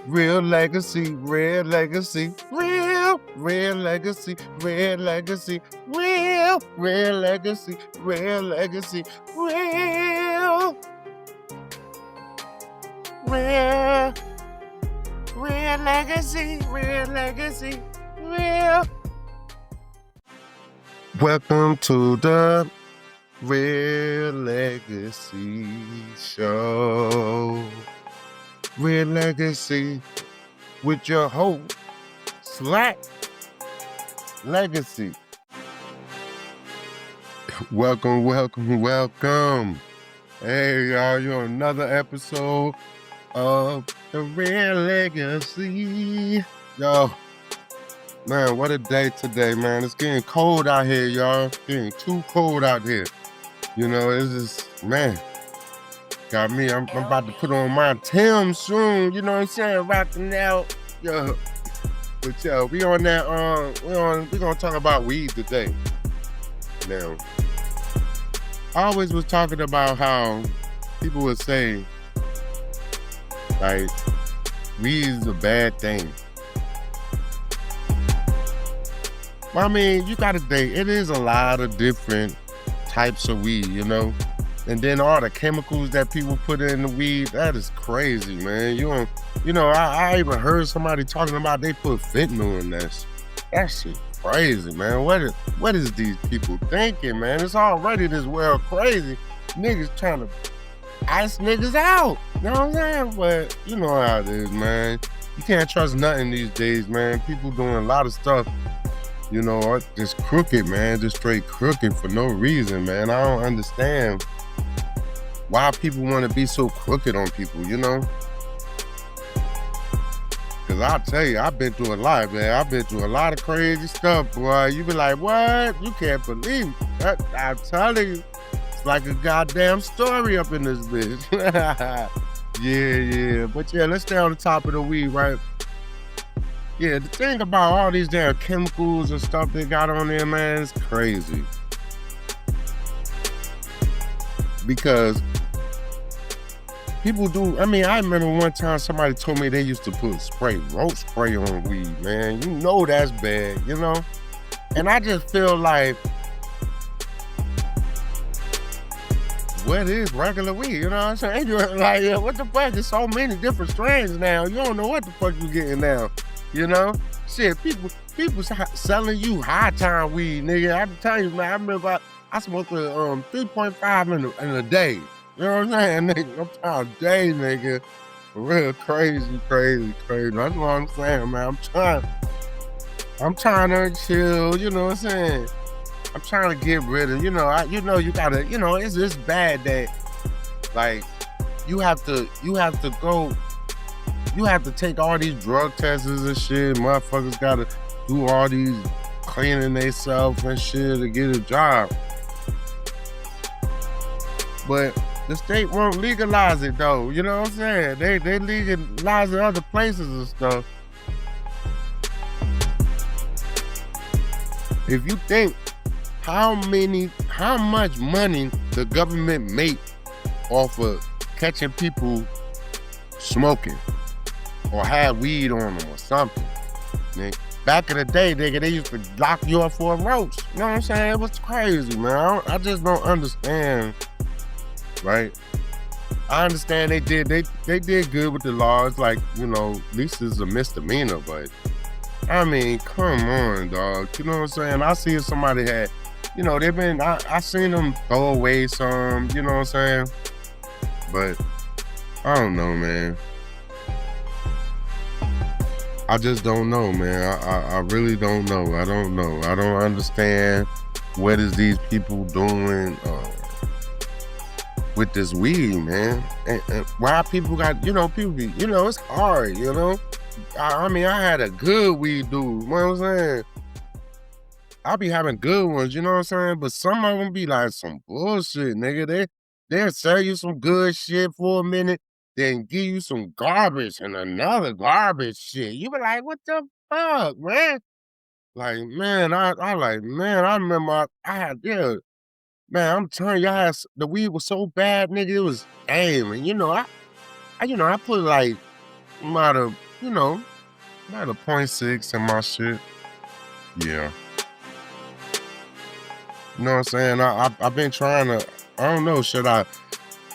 Real legacy, rare legacy, real, rare legacy, rare legacy, real, rare legacy, rare legacy, real, rare, rare legacy, rare legacy, real. Welcome to the Rare Legacy Show. Rare Legacy with your host, Slakk Legacy. Welcome, welcome, welcome. Hey, y'all, you're on another episode of the Rare Legacy. Yo, man, what a day today, man. It's getting cold out here, y'all. It's getting too cold out here. You know, it's just, man, got me. I'm about to put on my Tim soon. You know what I'm saying? Rocking out. Yo. But yo, we on that, we're gonna talk about weed today. Now, I always was talking about how people would say, like, weed is a bad thing. I mean, you gotta think, it is a lot of different types of weed, you know? And then all the chemicals that people put in the weed, that is crazy, man. I even heard somebody talking about they put fentanyl in that. That shit crazy, man. What is these people thinking, man? It's already this world crazy. Niggas trying to ice niggas out. You know what I'm saying? But you know how it is, man. You can't trust nothing these days, man. People doing a lot of stuff, you know, just crooked, man. Just straight crooked for no reason, man. I don't understand why people want to be so crooked on people, you know? Because I'll tell you, I've been through a lot, man. I've been through a lot of crazy stuff, boy. You be like, what? You can't believe it. I'm telling you, it's like a goddamn story up in this bitch. Yeah. But yeah, let's stay on the top of the weed, right? Yeah, the thing about all these damn chemicals and stuff they got on there, man, is crazy. Because people do, I mean, I remember one time somebody told me they used to put roach spray on weed, man. You know that's bad, you know? And I just feel like, what is regular weed? You know what I'm saying? You're like, yeah, what the fuck? There's so many different strains now. You don't know what the fuck you getting now, you know? Shit, people selling you high time weed, nigga. I'm telling you, man, I remember I smoked 3.5 in a day. You know what I'm saying, nigga? I'm trying a day, nigga. Real crazy. That's what I'm saying, man. I'm trying to chill, you know what I'm saying? I'm trying to get rid of, you gotta, it's bad that, like, you have to take all these drug tests and shit. Motherfuckers gotta do all these cleaning themselves and shit to get a job. But the state won't legalize it though, you know what I'm saying? They legalize it other places and stuff. If you think how much money the government make off of catching people smoking or have weed on them or something, nigga. Back in the day, nigga, they used to lock you up for a roach. You know what I'm saying? It was crazy, man. I just don't understand. Right? I understand they did good with the laws, like, you know, at least it's a misdemeanor, but I mean, come on, dog. You know what I'm saying? I see if somebody had, you know, I seen them throw away some, you know what I'm saying? But I don't know, man. I just don't know, man. I really don't know. I don't know. I don't understand what is these people doing with this weed, man. And why people got, people be, it's hard, you know? I mean, I had a good weed dude, you know what I'm saying? I be having good ones, you know what I'm saying? But some of them be like some bullshit, nigga. They'll sell you some good shit for a minute, then give you some garbage and another garbage shit. You be like, what the fuck, man? Like, man, I remember I had, man, I'm telling you, the weed was so bad, nigga. It was, hey, man, I put like about you know, about a .6 in my shit. Yeah. You know what I'm saying? I've been trying to, I don't know, should I,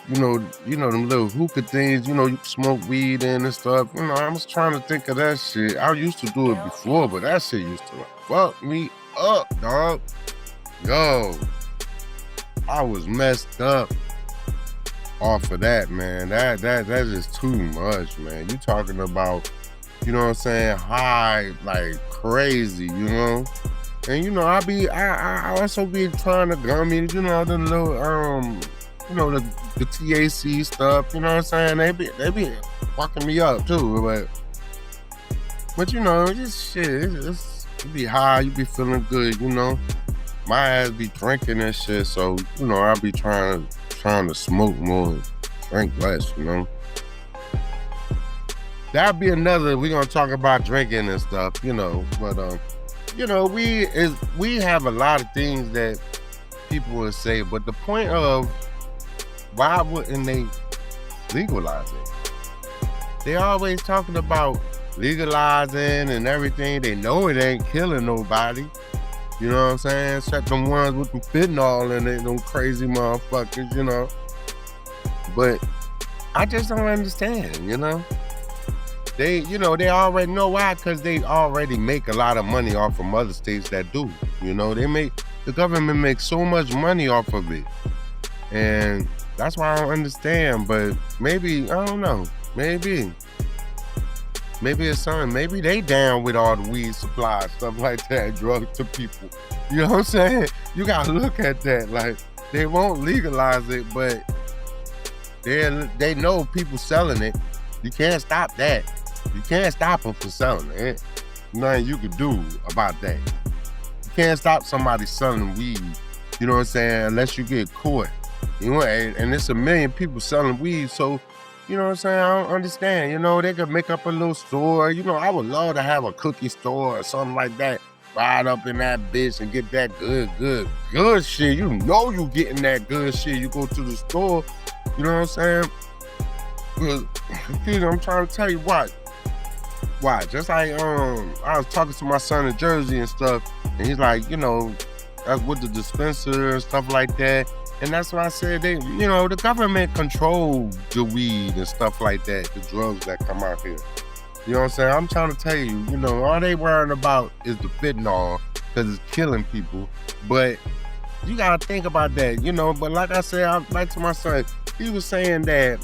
them little hookah things, you smoke weed in and stuff. I was trying to think of that shit. I used to do it before, but that shit used to fuck me up, dog. Yo, I was messed up off of that, man. That is too much, man. You talking about, you know what I'm saying, high like crazy, And I also be trying to gummy, the little the THC stuff, you know what I'm saying? They be fucking me up too, but just shit, you be high, you be feeling good, My ass be drinking and shit, so I be trying to smoke more, drink less, That'd be another. We're gonna talk about drinking and stuff, but we have a lot of things that people would say, but the point of why wouldn't they legalize it? They always talking about legalizing and everything. They know it ain't killing nobody. You know what I'm saying? Except them ones with the fentanyl in it, them crazy motherfuckers, But I just don't understand, They already know why, because they already make a lot of money off from other states that do. The government makes so much money off of it. And that's why I don't understand, but maybe, I don't know, maybe it's something, maybe they down with all the weed supply, stuff like that, drugs to people. You know what I'm saying? You gotta look at that, like, they won't legalize it, but they know people selling it. You can't stop that. You can't stop them from selling it. Nothing you can do about that. You can't stop somebody selling weed, you know what I'm saying, unless you get caught. And it's a million people selling weed, so, you know what I'm saying, I don't understand. They could make up a little store. I would love to have a cookie store or something like that. Ride up in that bitch and get that good shit. You getting that good shit. You go to the store, you know what I'm saying? Because, I'm trying to tell you what. Why? Just like I was talking to my son in Jersey and stuff, and he's like, that's with the dispenser and stuff like that. And that's why I said the government control the weed and stuff like that, the drugs that come out here. You know what I'm saying? I'm trying to tell you, all they worrying about is the fentanyl, because it's killing people. But you gotta think about that, But like I said, like to my son, he was saying that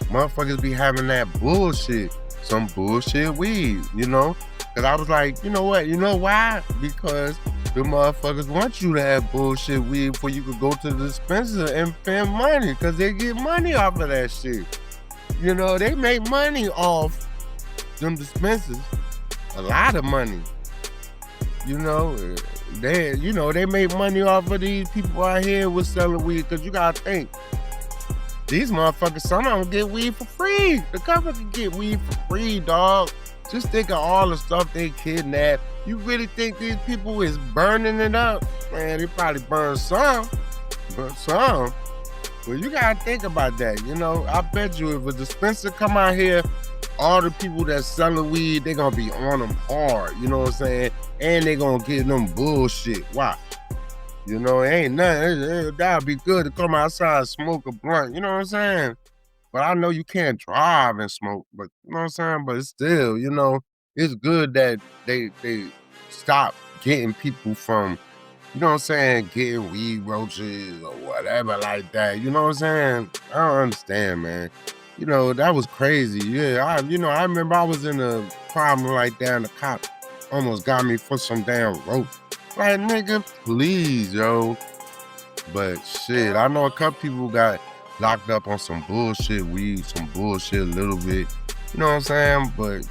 motherfuckers be having that bullshit, some bullshit weed, Because I was like, you know what? You know why? Because the motherfuckers want you to have bullshit weed before you could go to the dispenser and spend money, because they get money off of that shit. They make money off them dispensers, a lot of money. They make money off of these people out here with selling weed, because you gotta think, these motherfuckers, some of them get weed for free. The government can get weed for free, dog. Just think of all the stuff they kidnap. You really think these people is burning it up? Man, they probably burn some, but some. Well, you gotta think about that. I bet you if a dispenser come out here, all the people that's selling weed, they gonna be on them hard. You know what I'm saying? And they gonna get them bullshit. Watch. It ain't nothing. That'd be good to come outside and smoke a blunt. You know what I'm saying? But I know you can't drive and smoke, but you know what I'm saying? But it's still, it's good that they stop getting people from, you know what I'm saying, getting weed roaches or whatever like that. You know what I'm saying? I don't understand, man. That was crazy. Yeah, I remember I was in a problem like that and the cop almost got me for some damn rope. Like, nigga, please, yo. But shit, I know a couple people got locked up on some bullshit weed, some bullshit a little bit. You know what I'm saying? But,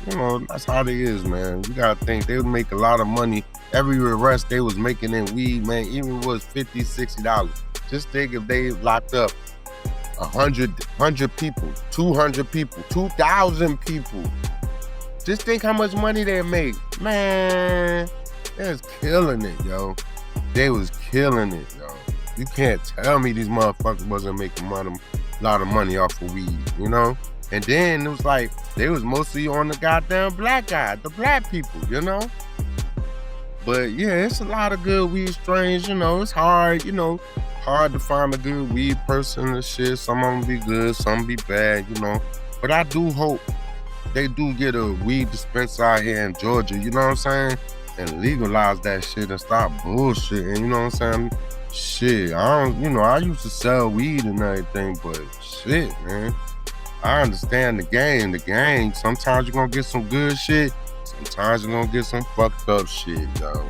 that's how it is, man. You gotta think, they would make a lot of money. Every arrest they was making in weed, man, even was $50, $60. Just think if they locked up 100 people, 200 people, 2,000 people. Just think how much money they make. Man, they was killing it, yo. They was killing it, yo. You can't tell me these motherfuckers wasn't making a lot of money off of weed, And then it was like, they was mostly on the goddamn black guy, the black people, you know? But yeah, it's a lot of good weed strains, you know. It's hard, you know, hard to find a good weed person and shit. Some of them be good, some be bad, you know. But I do hope they do get a weed dispenser out here in Georgia, you know what I'm saying? And legalize that shit and stop bullshitting, you know what I'm saying? Shit, I don't, you know, I used to sell weed and everything, but shit, man. I understand the game. The game, sometimes you're gonna get some good shit, sometimes you're gonna get some fucked up shit, yo.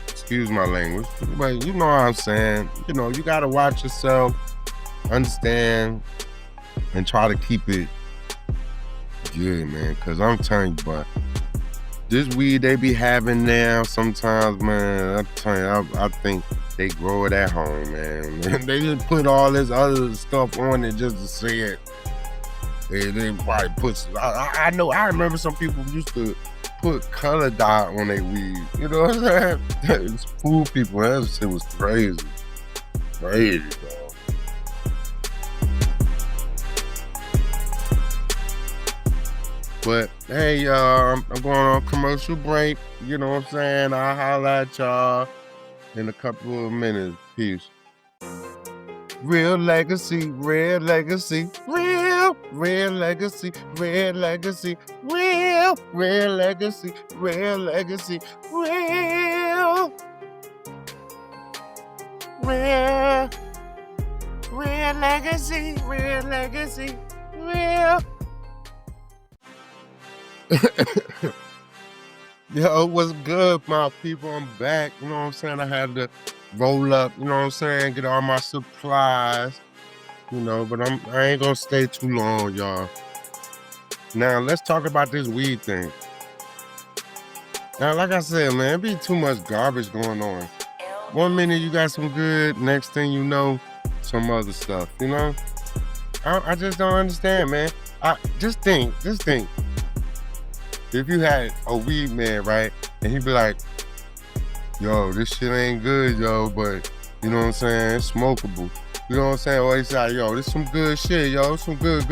Excuse my language, but you know what I'm saying. You know, you gotta watch yourself, understand, and try to keep it good, man. Cause I'm telling you, but this weed they be having now, sometimes, man, I'm telling you, I think they grow it at home, man. They just put all this other stuff on it just to say it. They probably put, I know, I remember some people used to put color dye on their weed. You know what I'm saying? It's food people, that shit was crazy. Crazy, dog. But hey, y'all, I'm going on commercial break. You know what I'm saying? I'll holla at y'all in a couple of minutes. Peace. Real legacy, rare legacy, real, rare legacy, rare legacy, real, rare legacy, rare legacy, real, rare, rare legacy, rare legacy, real. Yo, what's good, my people? I'm back. You know what I'm saying? I had to roll up, you know what I'm saying, get all my supplies, you know, but I ain't gonna stay too long, y'all. Now, let's talk about this weed thing. Now, like I said, man, it be too much garbage going on. One minute you got some good, next thing you know, some other stuff, you know? I just don't understand, man. Just think. If you had a weed man, right, and he'd be like, yo, this shit ain't good, yo, but you know what I'm saying, it's smokable. You know what I'm saying? Or he's like, yo, this some good shit, yo, some good.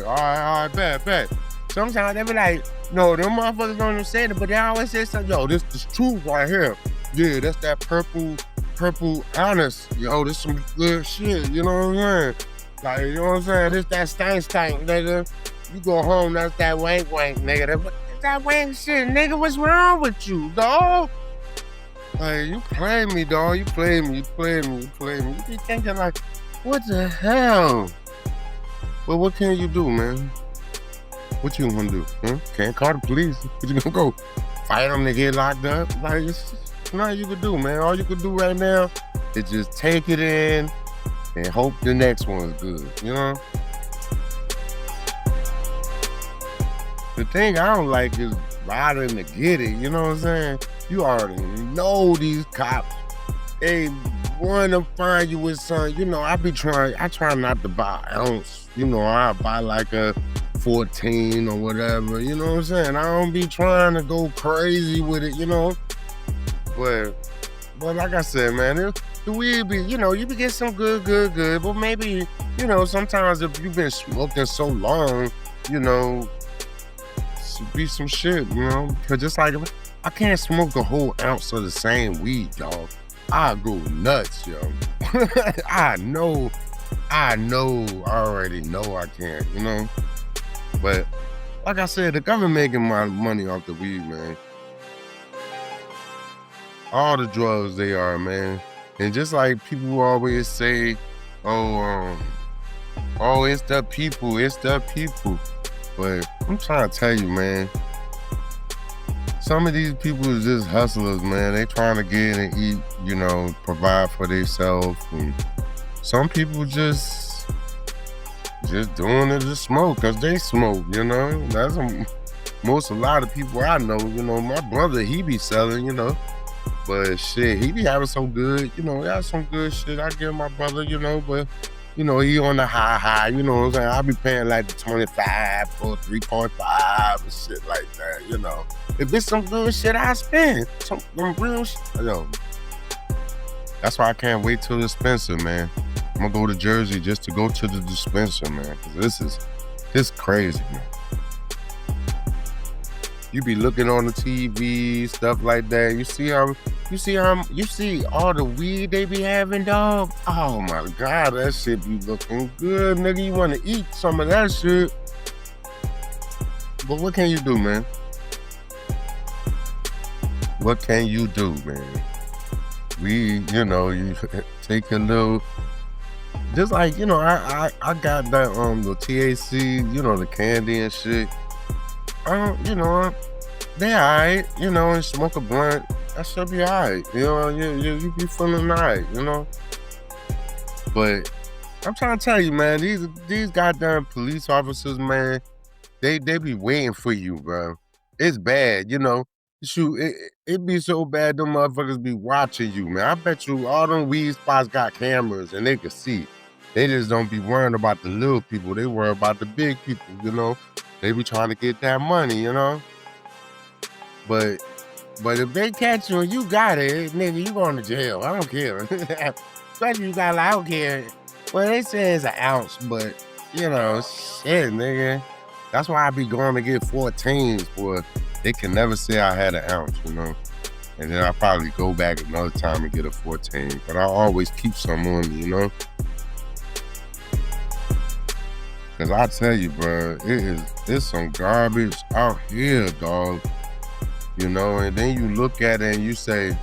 All right, bet. Sometimes they be like, no, them motherfuckers don't understand it, but they always say something, yo, this is truth right here. Yeah, that's that purple honest. Yo, this some good shit, you know what I'm saying? Like, you know what I'm saying? This that stank, nigga. You go home, that's that wank, nigga. That's that wank shit, nigga. What's wrong with you, dog? Like, you play me, dog. You play me. You be thinking like, what the hell? Well, what can you do, man? What you gonna do? Can't call the police. What you gonna go fight them to get locked up? Like, it's nothing you can do, man. All you can do right now is just take it in and hope the next one's good, you know? The thing I don't like is riding to get it, you know what I'm saying? You already know these cops, they want to find you with something. You know, I try not to buy an ounce. You know, I buy like a 14 or whatever, you know what I'm saying? I don't be trying to go crazy with it, you know? But like I said, man, the weed be, you know, you be getting some good, but maybe, you know, sometimes if you've been smoking so long, you know, be some shit, you know? Cause just like, I can't smoke a whole ounce of the same weed, y'all. I go nuts, yo. I already know I can't, you know? But like I said, the government making my money off the weed, man. All the drugs they are, man. And just like people always say, oh, it's the people. But I'm trying to tell you, man, some of these people is just hustlers, man. They trying to get and eat, you know, provide for themselves. And some people just doing it to smoke because they smoke, you know. That's a lot of people I know, you know. My brother, he be selling, you know. But shit, he be having some good, you know, got some good shit. I give my brother, you know, but you know, he on the high, you know what I'm saying? I be paying like the 25 or 3.5 and shit like that, you know. If it's some good shit, I spend some real shit. Yo, that's why I can't wait till the dispenser, man. I'm gonna go to Jersey just to go to the dispenser, man. Cause It's crazy, man. You be looking on the TV, stuff like that. You see all the weed they be having, dog. Oh my God, that shit be looking good, nigga. You want to eat some of that shit. But what can you do, man? What can you do, man? You take a little, just like, I got that, the THC, the candy and shit. They alright, and smoke a blunt, that should be alright. You be feeling alright, But I'm trying to tell you, man, these goddamn police officers, man, they be waiting for you, bro. It's bad, Shoot, it be so bad them motherfuckers be watching you, man. I bet you all them weed spots got cameras and they can see. They just don't be worrying about the little people. They worry about the big people, They be trying to get that money, But if they catch you and you got it, nigga, you going to jail. I don't care. Especially you got, I don't care. Well, they say it's an ounce, but, shit, nigga. That's why I be going to get 14s, boy. They can never say I had an ounce, And then I probably go back another time and get a 14. But I always keep some on me, Cause I tell you, bro, it's some garbage out here, dog. And then you look at it and you say,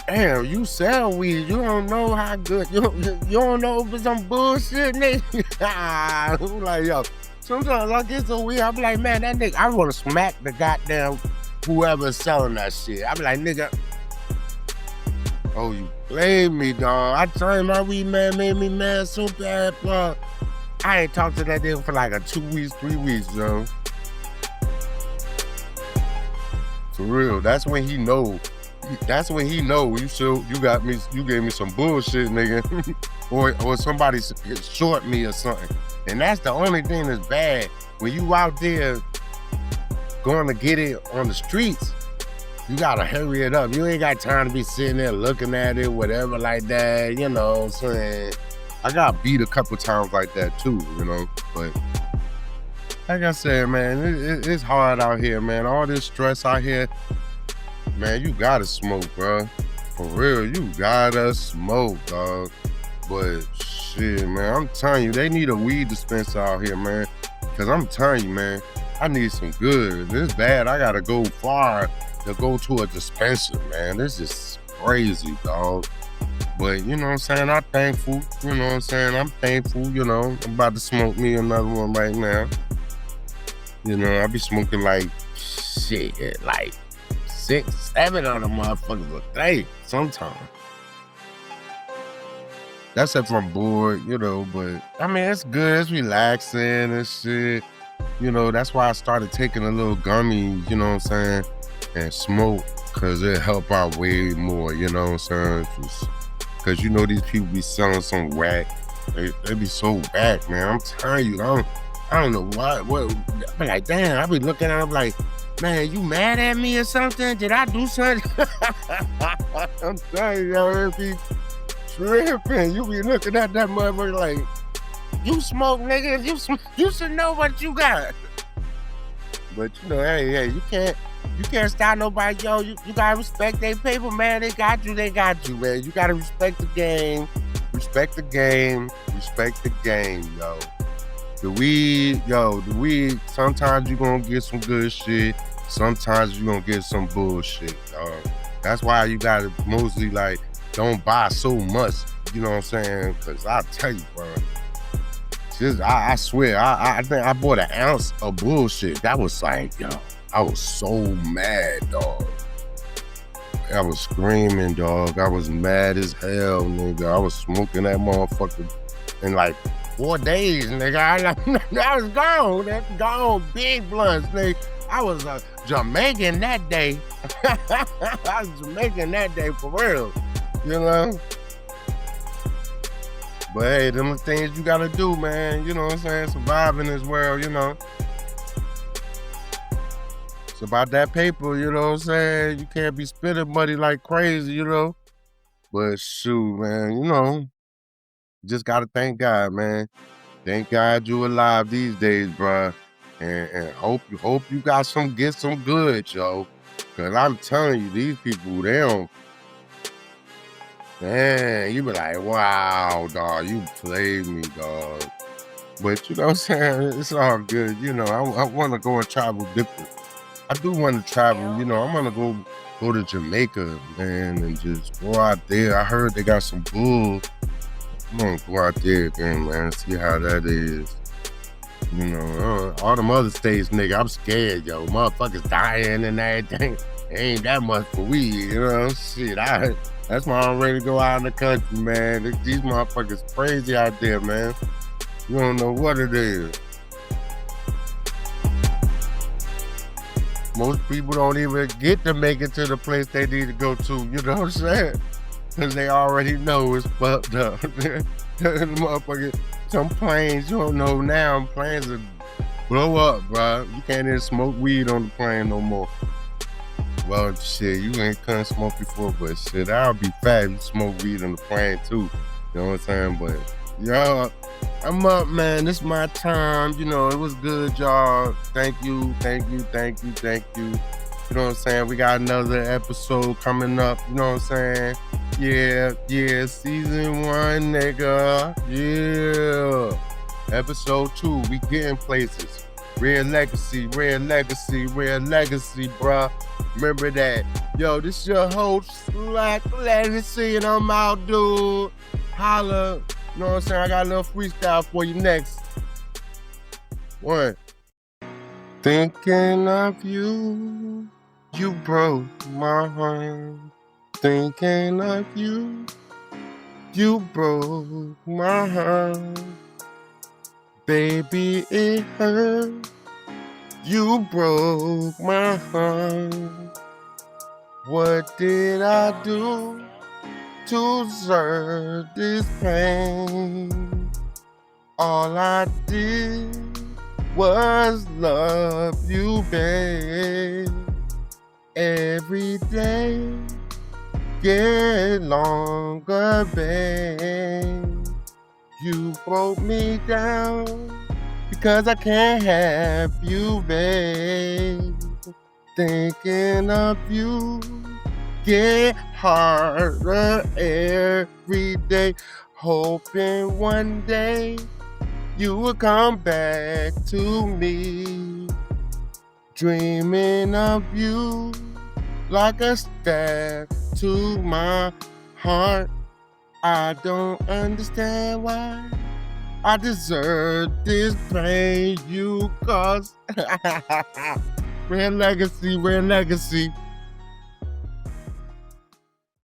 damn, you sell weed. You don't know how good. You don't know if it's some bullshit, nigga. I'm like, yo, sometimes I get some weed, I be like, man, that nigga, I want to smack the goddamn whoever's selling that shit. I be like, nigga, oh, you blame me, dog. I tell you, my weed man made me mad so bad, bro. I ain't talked to that nigga for like 2 weeks, 3 weeks, yo. For real, that's when he know. You gave me some bullshit, nigga. or somebody short me or something. And that's the only thing that's bad. When you out there going to get it on the streets, you gotta hurry it up. You ain't got time to be sitting there looking at it, whatever like that, you know what I'm saying? I got beat a couple times like that too, But like I said, man, it's hard out here, man. All this stress out here, man, you gotta smoke, bro. For real, you gotta smoke, dog. But shit, man, I'm telling you, they need a weed dispenser out here, man. Cause I'm telling you, man, I need some good. It's bad. I gotta go far to go to a dispenser, man. This is crazy, dog. But you know what I'm saying? I'm thankful. You know what I'm saying? I'm thankful, I'm about to smoke me another one right now. I be smoking like 6, 7 of them motherfuckers a day sometimes. That's if I'm bored, but I mean, it's good. It's relaxing and shit. That's why I started taking a little gummy, you know what I'm saying, and smoke, because it help out way more, you know what I'm saying? Because these people be selling some whack. They be so whack, man. I'm telling you, I don't know what. I be like, damn, I be looking at them like, man, you mad at me or something? Did I do something? I'm telling you, it be tripping. You be looking at that motherfucker like, you smoke, nigga. You should know what you got. But hey, you can't stop nobody, yo. You gotta respect their paper, man. They got you, man. You gotta respect the game. Respect the game, yo. The weed, sometimes you gonna get some good shit. Sometimes you gonna get some bullshit, dog. That's why you gotta mostly, don't buy so much, you know what I'm saying? Because I'll tell you, bro. I swear, I think I bought an ounce of bullshit. That was like, yo, I was so mad, dog. I was screaming, dog. I was mad as hell, nigga. I was smoking that motherfucker in 4 days, nigga. I was gone. That's gone. Big blunts, nigga. I was Jamaican that day. I was Jamaican that day for real, But hey, them the things you gotta do, man. You know what I'm saying? Survive in this world, It's about that paper, you know what I'm saying? You can't be spending money like crazy, But shoot, man, just gotta thank God, man. Thank God you alive these days, bruh. And hope you got get some good, yo. Cause I'm telling you, these people, they don't. Man, you be like, wow, dog, you played me, dog. But you know what I'm saying? It's all good. You know, I want to go and travel different. I do want to travel. You know, I want to go to Jamaica, man, and just go out there. I heard they got some bull. I'm gonna go out there again, man, see how that is. You know, all them other states, nigga, I'm scared, yo. Motherfuckers dying and everything. Ain't that much for weed, you know? Shit, that's why I'm ready to go out in the country, man. These motherfuckers crazy out there, man. You don't know what it is. Most people don't even get to make it to the place they need to go to, you know what I'm saying? Because they already know it's fucked up. Motherfucker, some planes, you don't know now, planes will blow up, bro. You can't even smoke weed on the plane no more. Well, shit, you couldn't smoke before, but shit, I'll be fat if you smoke weed on the plane too. You know what I'm saying? But, yo, I'm up, man. This is my time. You know, it was good, y'all. Thank you. You know what I'm saying? We got another episode coming up. You know what I'm saying? Yeah, season 1, nigga. Yeah. Episode 2, we getting places. Rare Legaccy, bruh. Remember that. Yo, this your host, Slakk Legacy, and I'm out, dude. Holla. You know what I'm saying? I got a little freestyle for you next. 1. Thinking of you, you broke my heart. Thinking of you, you broke my heart. Baby, it hurt. You broke my heart. What did I do to deserve this pain? All I did was love you, babe. Every day get longer, babe. You broke me down because I can't have you, babe. Thinking of you get harder every day. Hoping one day you will come back to me. Dreaming of you like a stab to my heart. I don't understand why I deserve this pain you caused. Rare Legaccy.